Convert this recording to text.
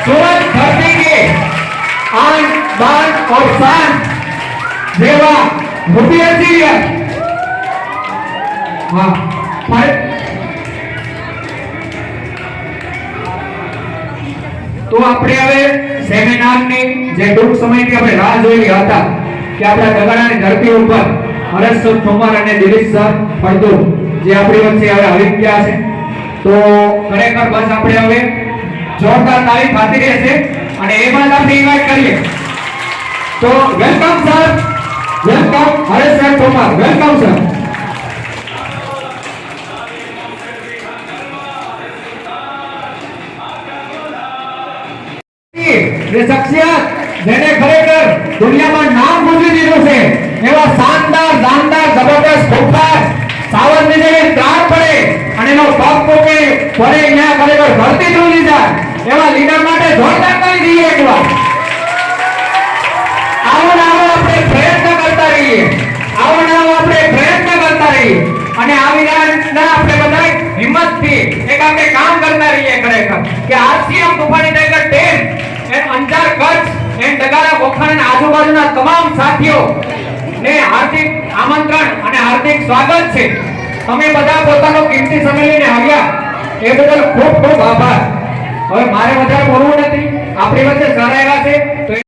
सूरज धरती के आन बान और शान जेवा रुपये हाँ तो આપણે હવે સેમિનારની જે ટૂંક સમયથી આપણે રાહ જોઈ રહ્યા હતા કે આપણા ગગડાની ધરતી ઉપર હરેશ સર ઠોમર અને દિલીપ સર ફળદુ જે આપણી વચ્ચે હવે આવી ગયા છે તો ખરેખર બસ આપણે હવે જોરદાર તાળી ખાતી રહેશે અને એમાં જ આપણે ઇન્વાઇટ કરીએ તો welcome sir welcome Haresh sir Thomar welcome sir ये शख्सियत જેને ખરેખર દુનિયામાં નામ ગુંજી દીધું છે એવા શાનદાર શાનદાર જબરદસ્ત ખોખાર સાવરની જેવી પ્રાણ પડે અને એનો પગ પોકે ફરે અહીંયા ખરેખર ધરતી ધ્રુજી જાય એવા લીડર માટે જોરદાર કરી દઈએ એકવાર આવો ને આવો આપણે પ્રયત્ન કરતા રહીએ આવો ને આવો આપણે પ્રયત્ન કરતા રહીએ અને આવી રીતના આપણે બધા હિંમતથી એક આપણે કામ કરતા રહીએ ખરેખર કે આજથી આમ તૂફાની tiger 10 and Anjar Kutch and Dagara વખાણ અને આજુબાજુના તમામ સાથીઓ ને હાર્દિક આમંત્રણ અને હાર્દિક સ્વાગત છે તમે બધા પોતાનો કિંમતી સમય લઈને આવ્યા એ બદલ ખૂબ ખૂબ આભાર હવે મારે વધારે બોલવું નથી આપણી વચ્ચે સર આવ્યા છે તો